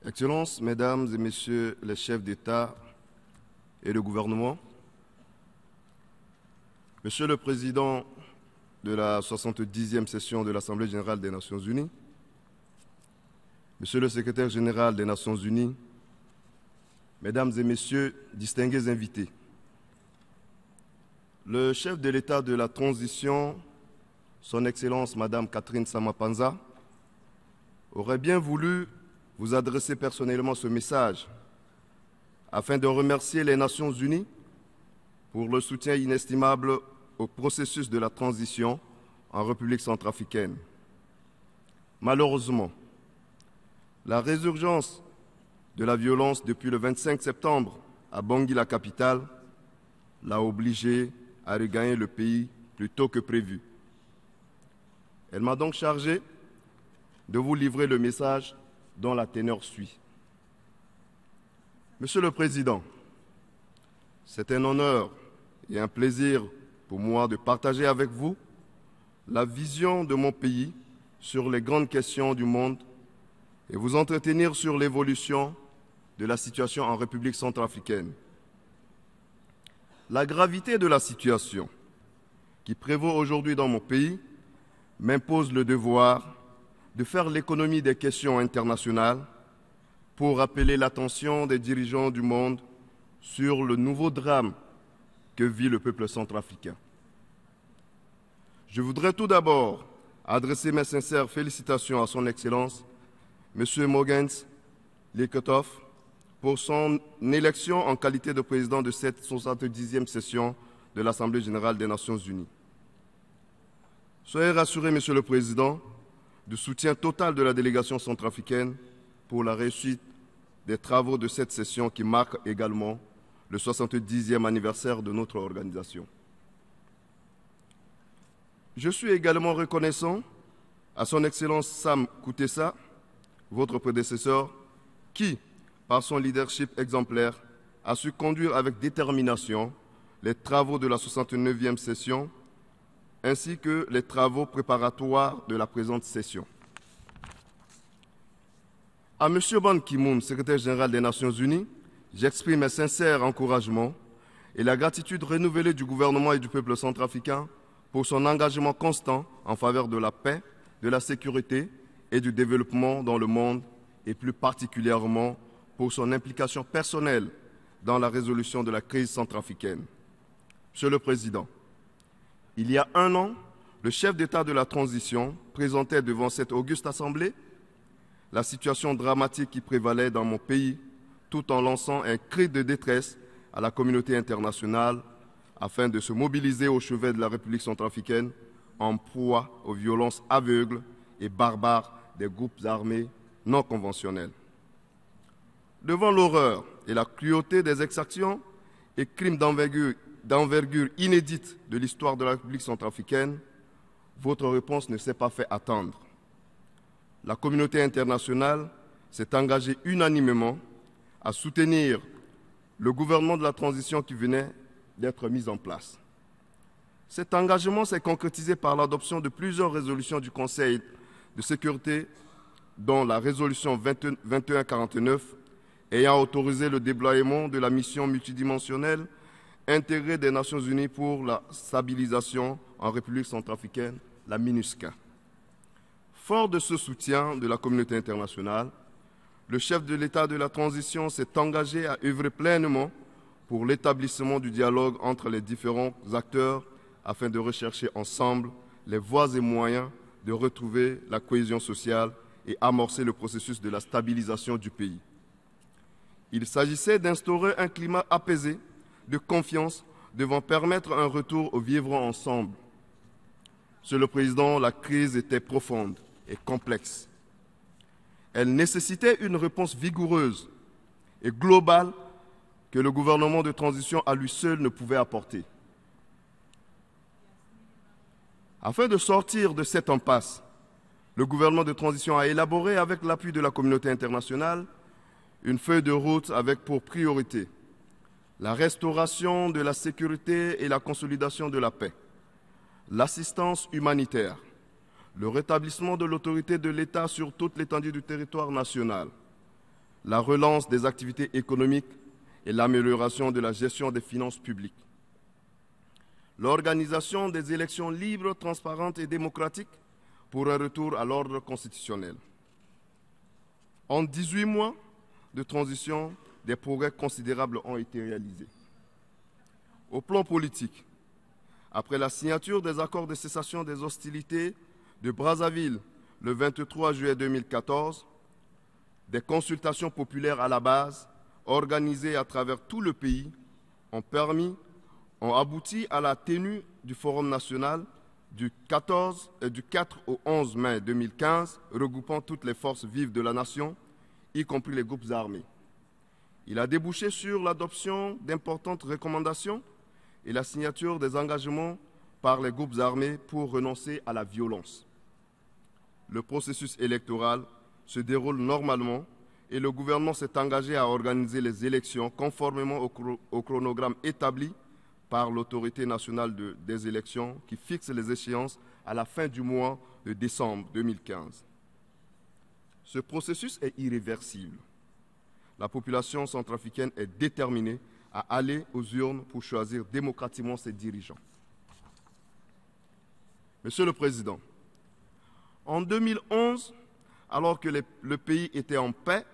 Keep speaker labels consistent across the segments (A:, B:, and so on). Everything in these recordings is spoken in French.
A: Excellences, Mesdames et Messieurs les chefs d'État et de gouvernement, Monsieur le Président de la 70e session de l'Assemblée générale des Nations unies, Monsieur le Secrétaire général des Nations unies, Mesdames et Messieurs, distingués invités, le chef de l'État de la transition, Son Excellence Madame Catherine Samapanza, aurait bien voulu vous adresser personnellement ce message afin de remercier les Nations unies pour le soutien inestimable au processus de la transition en République centrafricaine. Malheureusement, la résurgence de la violence depuis le 25 septembre à Bangui, la capitale, l'a obligé à regagner le pays plus tôt que prévu. Elle m'a donc chargé de vous livrer le message dont la teneur suit. Monsieur le Président, c'est un honneur et un plaisir pour moi de partager avec vous la vision de mon pays sur les grandes questions du monde et vous entretenir sur l'évolution de la situation en République centrafricaine. La gravité de la situation qui prévaut aujourd'hui dans mon pays m'impose le devoir de faire l'économie des questions internationales pour appeler l'attention des dirigeants du monde sur le nouveau drame que vit le peuple centrafricain. Je voudrais tout d'abord adresser mes sincères félicitations à son Excellence, M. Mogens Lykketoft, pour son élection en qualité de président de cette 70e session de l'Assemblée générale des Nations unies. Soyez rassuré, Monsieur le Président, du soutien total de la délégation centrafricaine pour la réussite des travaux de cette session qui marque également le 70e anniversaire de notre organisation. Je suis également reconnaissant à son Excellence Sam Kutesa, votre prédécesseur, qui, par son leadership exemplaire, a su conduire avec détermination les travaux de la 69e session ainsi que les travaux préparatoires de la présente session. À M. Ban Ki-moon, secrétaire général des Nations unies, j'exprime mes sincères encouragements et la gratitude renouvelée du gouvernement et du peuple centrafricain pour son engagement constant en faveur de la paix, de la sécurité et du développement dans le monde et plus particulièrement pour son implication personnelle dans la résolution de la crise centrafricaine. Monsieur le Président, il y a un an, le chef d'État de la transition présentait devant cette auguste assemblée la situation dramatique qui prévalait dans mon pays, tout en lançant un cri de détresse à la communauté internationale afin de se mobiliser au chevet de la République centrafricaine en proie aux violences aveugles et barbares des groupes armés non conventionnels. Devant l'horreur et la cruauté des exactions et crimes d'envergure inédite de l'histoire de la République centrafricaine, votre réponse ne s'est pas fait attendre. La communauté internationale s'est engagée unanimement à soutenir le gouvernement de la transition qui venait d'être mis en place. Cet engagement s'est concrétisé par l'adoption de plusieurs résolutions du Conseil de sécurité, dont la résolution 2149 ayant autorisé le déploiement de la mission multidimensionnelle intégrée des Nations unies pour la stabilisation en République centrafricaine, la MINUSCA. Fort de ce soutien de la communauté internationale, le chef de l'État de la transition s'est engagé à œuvrer pleinement pour l'établissement du dialogue entre les différents acteurs afin de rechercher ensemble les voies et moyens de retrouver la cohésion sociale et amorcer le processus de la stabilisation du pays. Il s'agissait d'instaurer un climat apaisé, de confiance, devant permettre un retour au vivre ensemble. Monsieur le Président, la crise était profonde et complexe. Elle nécessitait une réponse vigoureuse et globale que le gouvernement de transition à lui seul ne pouvait apporter. Afin de sortir de cette impasse, le gouvernement de transition a élaboré, avec l'appui de la communauté internationale, une feuille de route avec pour priorité la restauration de la sécurité et la consolidation de la paix, l'assistance humanitaire, le rétablissement de l'autorité de l'État sur toute l'étendue du territoire national, la relance des activités économiques et l'amélioration de la gestion des finances publiques. L'organisation des élections libres, transparentes et démocratiques pour un retour à l'ordre constitutionnel. En 18 mois de transition, des progrès considérables ont été réalisés. Au plan politique, après la signature des accords de cessation des hostilités de Brazzaville le 23 juillet 2014, des consultations populaires à la base, organisées à travers tout le pays, ont abouti à la tenue du Forum national du 4 au 11 mai 2015, regroupant toutes les forces vives de la nation, y compris les groupes armés. Il a débouché sur l'adoption d'importantes recommandations et la signature des engagements par les groupes armés pour renoncer à la violence. Le processus électoral se déroule normalement et le gouvernement s'est engagé à organiser les élections conformément au chronogramme établi par l'autorité nationale des élections qui fixe les échéances à la fin du mois de décembre 2015. Ce processus est irréversible. La population centrafricaine est déterminée à aller aux urnes pour choisir démocratiquement ses dirigeants. Monsieur le Président, en 2011, alors que le pays était en paix,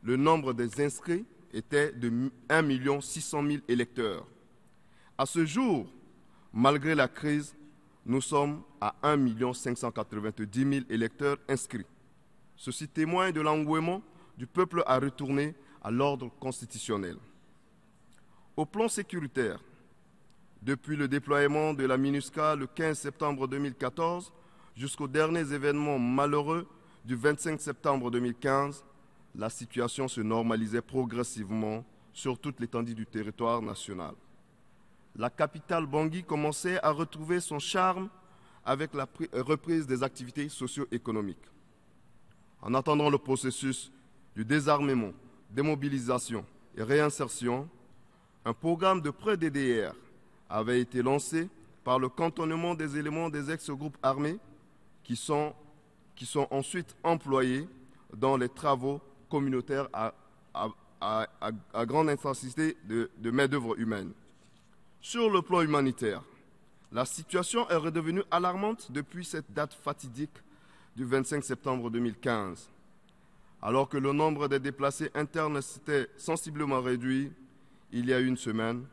A: le nombre des inscrits était de 1 600 000 électeurs. À ce jour, malgré la crise, nous sommes à 1 590 000 électeurs inscrits. Ceci témoigne de l'engouement du peuple à retourner à l'ordre constitutionnel. Au plan sécuritaire, depuis le déploiement de la MINUSCA le 15 septembre 2014 jusqu'aux derniers événements malheureux du 25 septembre 2015, la situation se normalisait progressivement sur toute l'étendue du territoire national. La capitale Bangui commençait à retrouver son charme avec la reprise des activités socio-économiques. En attendant le processus du désarmement, démobilisation et réinsertion, un programme de prêt DDR avait été lancé par le cantonnement des éléments des ex-groupes armés qui sont ensuite employés dans les travaux communautaires à grande intensité de main-d'œuvre humaine. Sur le plan humanitaire, la situation est redevenue alarmante depuis cette date fatidique du 25 septembre 2015. Alors que le nombre des déplacés internes s'était sensiblement réduit, il y a une semaine,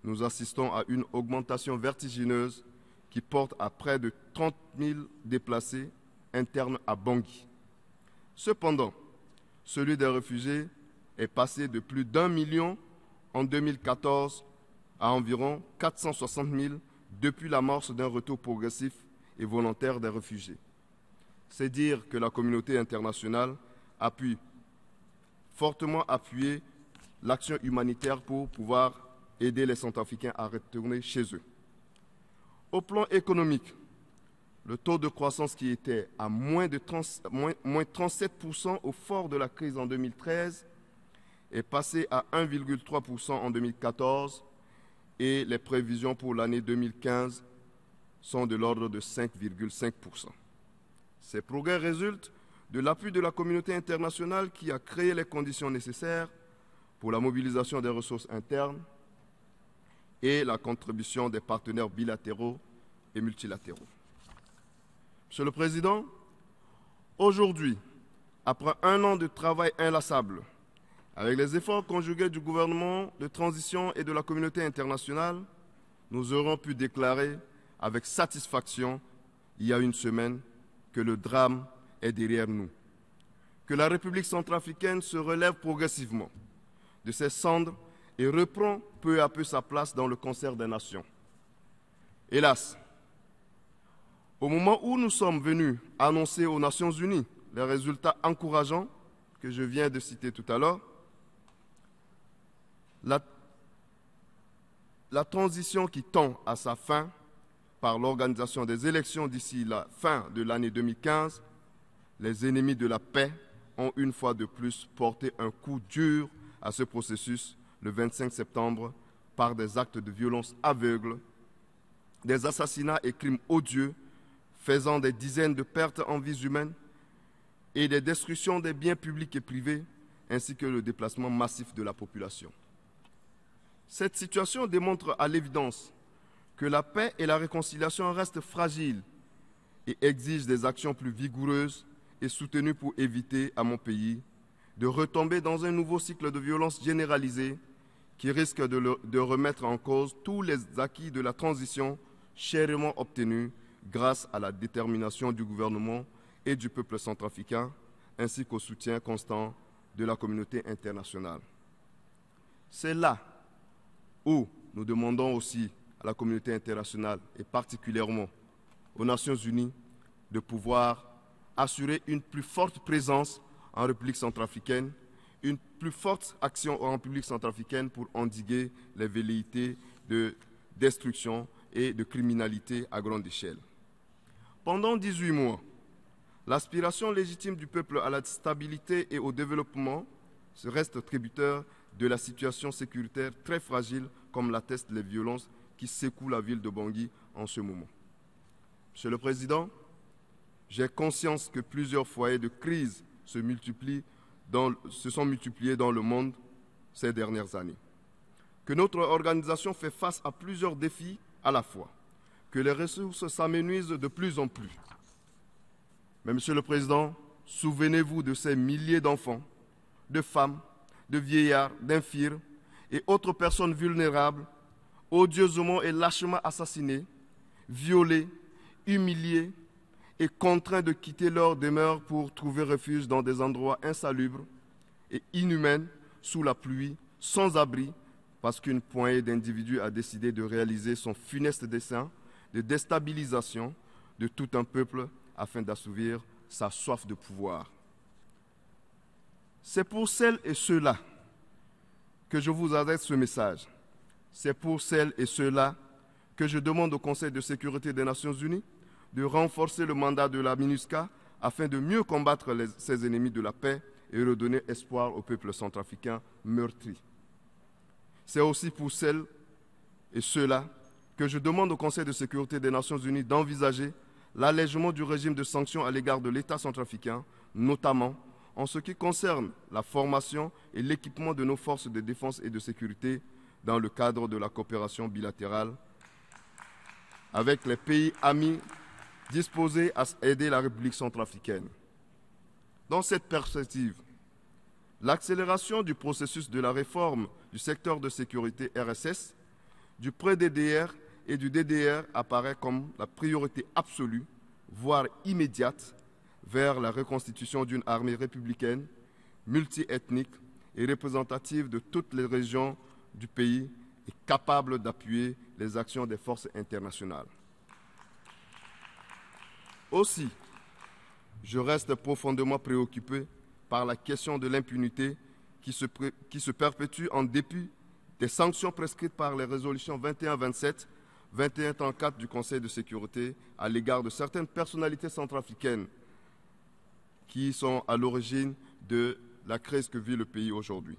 A: nous assistons à une augmentation vertigineuse qui porte à près de 30 000 déplacés internes à Bangui. Cependant, celui des réfugiés est passé de plus d'1 million en 2014 à environ 460 000 depuis l'amorce d'un retour progressif et volontaire des réfugiés. C'est dire que la communauté internationale a pu fortement appuyer l'action humanitaire pour pouvoir aider les Centrafricains à retourner chez eux. Au plan économique, le taux de croissance qui était à moins 37% au fort de la crise en 2013 est passé à 1,3% en 2014 et les prévisions pour l'année 2015 sont de l'ordre de 5,5%. Ces progrès résultent de l'appui de la communauté internationale qui a créé les conditions nécessaires pour la mobilisation des ressources internes et la contribution des partenaires bilatéraux et multilatéraux. Monsieur le Président, aujourd'hui, après un an de travail inlassable, avec les efforts conjugués du gouvernement de transition et de la communauté internationale, nous aurons pu déclarer avec satisfaction, il y a une semaine, que le drame est derrière nous, que la République centrafricaine se relève progressivement de ses cendres et reprend peu à peu sa place dans le concert des nations. Hélas, au moment où nous sommes venus annoncer aux Nations Unies les résultats encourageants que je viens de citer tout à l'heure, la transition qui tend à sa fin par l'organisation des élections d'ici la fin de l'année 2015, les ennemis de la paix ont une fois de plus porté un coup dur à ce processus le 25 septembre par des actes de violence aveugles, des assassinats et crimes odieux faisant des dizaines de pertes en vies humaines et des destructions des biens publics et privés, ainsi que le déplacement massif de la population. Cette situation démontre à l'évidence que la paix et la réconciliation restent fragiles et exigent des actions plus vigoureuses et soutenues pour éviter à mon pays de retomber dans un nouveau cycle de violence généralisée qui risque de remettre en cause tous les acquis de la transition chèrement obtenus grâce à la détermination du gouvernement et du peuple centrafricain, ainsi qu'au soutien constant de la communauté internationale. C'est là où nous demandons aussi à la communauté internationale et particulièrement aux Nations Unies de pouvoir assurer une plus forte présence en République centrafricaine, une plus forte action en République centrafricaine pour endiguer les velléités de destruction et de criminalité à grande échelle. Pendant 18 mois, l'aspiration légitime du peuple à la stabilité et au développement reste tributaire de la situation sécuritaire très fragile, comme l'attestent les violences qui secouent la ville de Bangui en ce moment. Monsieur le Président, j'ai conscience que plusieurs foyers de crise se sont multipliés dans le monde ces dernières années, que notre organisation fait face à plusieurs défis à la fois, que les ressources s'amenuisent de plus en plus. Mais Monsieur le Président, souvenez-vous de ces milliers d'enfants, de femmes, de vieillards, d'infirmes et autres personnes vulnérables, odieusement et lâchement assassinés, violés, humiliés et contraints de quitter leur demeure pour trouver refuge dans des endroits insalubres et inhumains, sous la pluie, sans abri, parce qu'une poignée d'individus a décidé de réaliser son funeste dessein de déstabilisation de tout un peuple afin d'assouvir sa soif de pouvoir. C'est pour celles et ceux-là que je vous adresse ce message. C'est pour celles et ceux-là que je demande au Conseil de sécurité des Nations Unies de renforcer le mandat de la MINUSCA afin de mieux combattre ses ennemis de la paix et redonner espoir au peuple centrafricain meurtri. C'est aussi pour celles et ceux-là que je demande au Conseil de sécurité des Nations Unies d'envisager l'allègement du régime de sanctions à l'égard de l'État centrafricain, notamment en ce qui concerne la formation et l'équipement de nos forces de défense et de sécurité dans le cadre de la coopération bilatérale avec les pays amis disposés à aider la République centrafricaine. Dans cette perspective, l'accélération du processus de la réforme du secteur de sécurité RSS, du pré-DDR et du DDR apparaît comme la priorité absolue, voire immédiate, vers la reconstitution d'une armée républicaine, multiethnique et représentative de toutes les régions du pays et capable d'appuyer les actions des forces internationales. Aussi, je reste profondément préoccupé par la question de l'impunité qui se perpétue en dépit des sanctions prescrites par les résolutions 2127, 2134 du Conseil de sécurité à l'égard de certaines personnalités centrafricaines qui sont à l'origine de la crise que vit le pays aujourd'hui.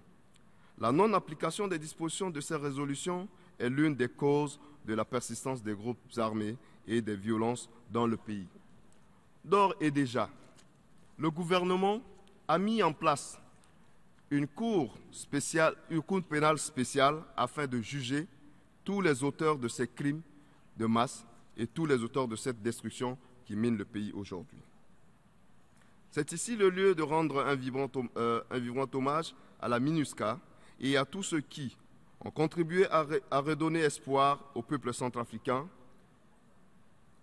A: La non-application des dispositions de ces résolutions est l'une des causes de la persistance des groupes armés et des violences dans le pays. D'ores et déjà, le gouvernement a mis en place une cour pénale spéciale afin de juger tous les auteurs de ces crimes de masse et tous les auteurs de cette destruction qui mine le pays aujourd'hui. C'est ici le lieu de rendre un vibrant hommage à la MINUSCA et à tous ceux qui ont contribué à redonner espoir au peuple centrafricain,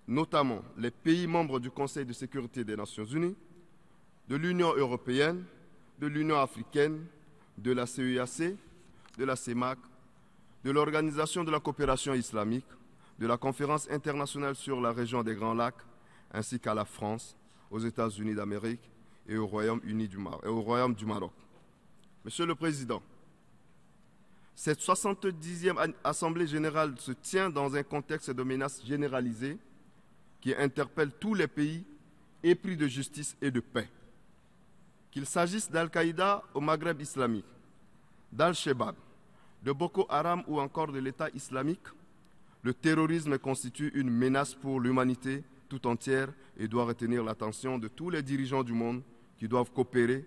A: notamment les pays membres du Conseil de sécurité des Nations Unies, de l'Union européenne, de l'Union africaine, de la CEEAC, de la CEMAC, de l'Organisation de la coopération islamique, de la Conférence internationale sur la région des Grands Lacs, ainsi qu'à la France, aux États-Unis d'Amérique et au Royaume du Maroc. Monsieur le Président, cette 70e Assemblée générale se tient dans un contexte de menace généralisée qui interpelle tous les pays épris de justice et de paix. Qu'il s'agisse d'Al-Qaïda au Maghreb islamique, d'Al-Shabaab, de Boko Haram ou encore de l'État islamique, le terrorisme constitue une menace pour l'humanité tout entière et doit retenir l'attention de tous les dirigeants du monde qui doivent coopérer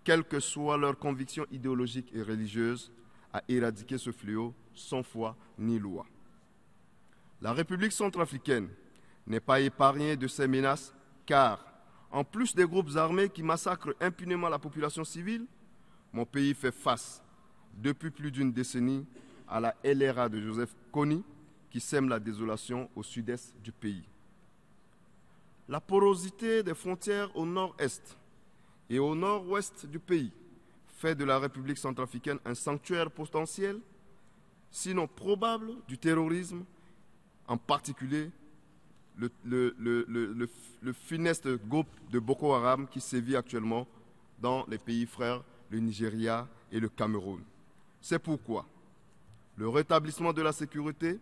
A: quelles que soient leurs convictions idéologiques et religieuses, à éradiquer ce fléau sans foi ni loi. La République centrafricaine n'est pas épargnée de ces menaces car, en plus des groupes armés qui massacrent impunément la population civile, mon pays fait face, depuis plus d'une décennie, à la LRA de Joseph Kony qui sème la désolation au sud-est du pays. La porosité des frontières au nord-est et au nord-ouest du pays fait de la République centrafricaine un sanctuaire potentiel, sinon probable, du terrorisme, en particulier le funeste groupe de Boko Haram qui sévit actuellement dans les pays frères, le Nigeria et le Cameroun. C'est pourquoi le rétablissement de la sécurité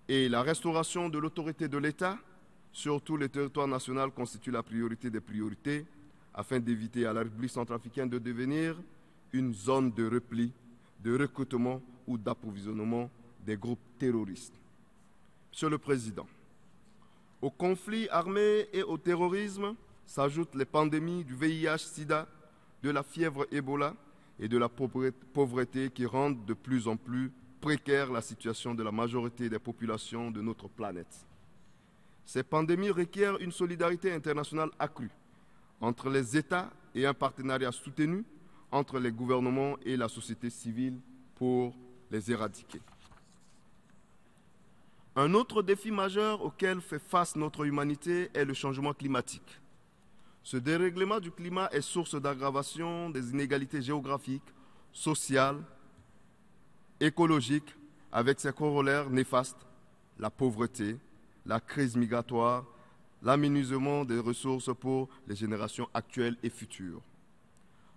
A: et la restauration de l'autorité de l'État sur tout le territoire national constituent la priorité des priorités afin d'éviter à la République centrafricaine de devenir une zone de repli, de recrutement ou d'approvisionnement des groupes terroristes. Monsieur le Président, aux conflits armés et au terrorisme s'ajoutent les pandémies du VIH-Sida, de la fièvre Ebola et de la pauvreté qui rendent de plus en plus précaire la situation de la majorité des populations de notre planète. Ces pandémies requièrent une solidarité internationale accrue entre les États et un partenariat soutenu entre les gouvernements et la société civile pour les éradiquer. Un autre défi majeur auquel fait face notre humanité est le changement climatique. Ce dérèglement du climat est source d'aggravation des inégalités géographiques, sociales, écologiques, avec ses corollaires néfastes, la pauvreté, la crise migratoire, l'aménagement des ressources pour les générations actuelles et futures.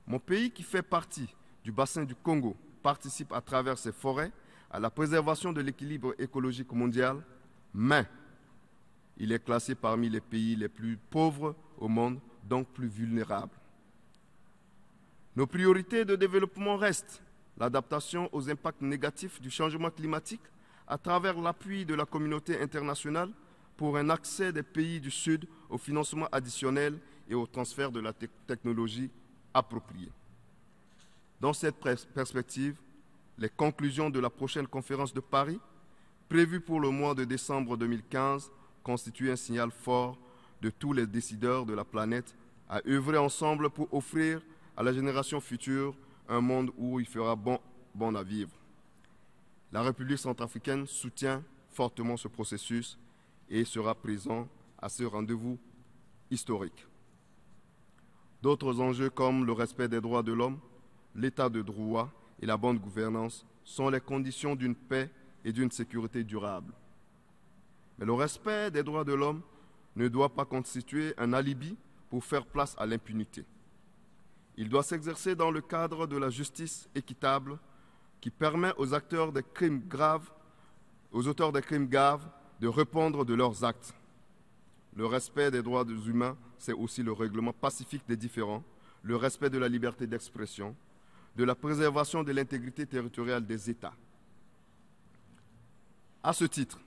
A: Mon pays, qui fait partie du bassin du Congo, participe à travers ses forêts à la préservation de l'équilibre écologique mondial, mais il est classé parmi les pays les plus pauvres au monde, donc plus vulnérables. Nos priorités de développement restent l'adaptation aux impacts négatifs du changement climatique à travers l'appui de la communauté internationale pour un accès des pays du Sud au financement additionnel et au transfert de la technologie appropriée. Dans cette perspective, les conclusions de la prochaine conférence de Paris, prévue pour le mois de décembre 2015, constituent un signal fort de tous les décideurs de la planète à œuvrer ensemble pour offrir à la génération future un monde où il fera bon à vivre. La République centrafricaine soutient fortement ce processus et sera présent à ce rendez-vous historique. D'autres enjeux comme le respect des droits de l'homme, l'état de droit et la bonne gouvernance sont les conditions d'une paix et d'une sécurité durable. Mais le respect des droits de l'homme ne doit pas constituer un alibi pour faire place à l'impunité. Il doit s'exercer dans le cadre de la justice équitable qui permet aux auteurs des crimes graves de répondre de leurs actes. Le respect des droits humains, c'est aussi le règlement pacifique des différends, le respect de la liberté d'expression, de la préservation de l'intégrité territoriale des États. À ce titre,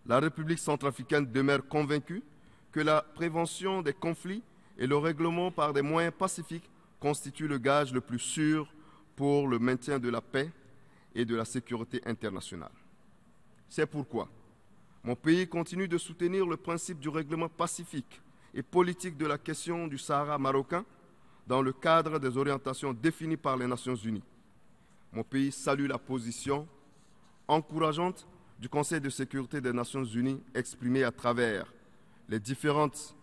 A: la République centrafricaine demeure convaincue que la prévention des conflits et le règlement par des moyens pacifiques constituent le gage le plus sûr pour le maintien de la paix et de la sécurité internationale. C'est pourquoi mon pays continue de soutenir le principe du règlement pacifique et politique de la question du Sahara marocain dans le cadre des orientations définies par les Nations Unies. Mon pays salue la position encourageante du Conseil de sécurité des Nations Unies exprimée à travers les différentes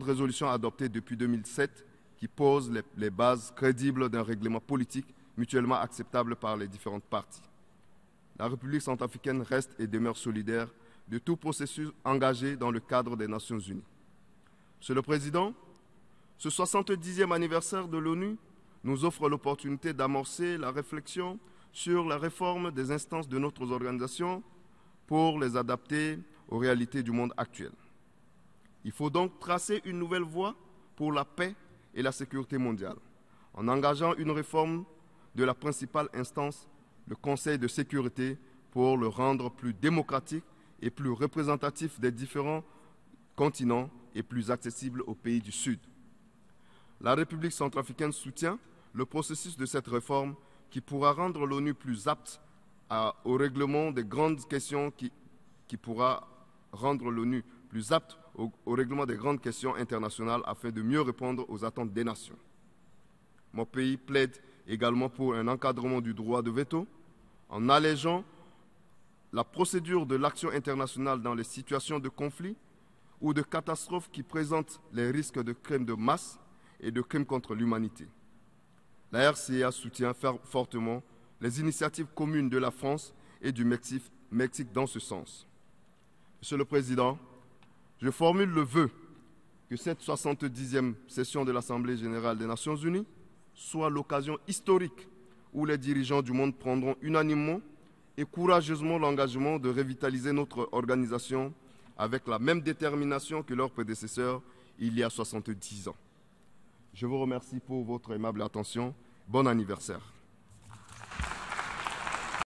A: résolutions adoptées depuis 2007 qui posent les bases crédibles d'un règlement politique mutuellement acceptable par les différentes parties. La République centrafricaine reste et demeure solidaire de tout processus engagé dans le cadre des Nations Unies. Monsieur le Président, ce 70e anniversaire de l'ONU nous offre l'opportunité d'amorcer la réflexion sur la réforme des instances de notre organisation pour les adapter aux réalités du monde actuel. Il faut donc tracer une nouvelle voie pour la paix et la sécurité mondiale, en engageant une réforme de la principale instance, le Conseil de sécurité, pour le rendre plus démocratique et plus représentatif des différents continents et plus accessible aux pays du Sud. La République centrafricaine soutient le processus de cette réforme qui pourra rendre l'ONU plus apte au règlement des grandes questions au règlement des grandes questions internationales afin de mieux répondre aux attentes des nations. Mon pays plaide également pour un encadrement du droit de veto en allégeant la procédure de l'action internationale dans les situations de conflit ou de catastrophes qui présentent les risques de crimes de masse et de crimes contre l'humanité. La RCA soutient fortement les initiatives communes de la France et du Mexique dans ce sens. Monsieur le Président, je formule le vœu que cette 70e session de l'Assemblée générale des Nations unies soit l'occasion historique où les dirigeants du monde prendront unanimement et courageusement l'engagement de revitaliser notre organisation avec la même détermination que leurs prédécesseurs il y a 70 ans. Je vous remercie pour votre aimable attention. Bon anniversaire.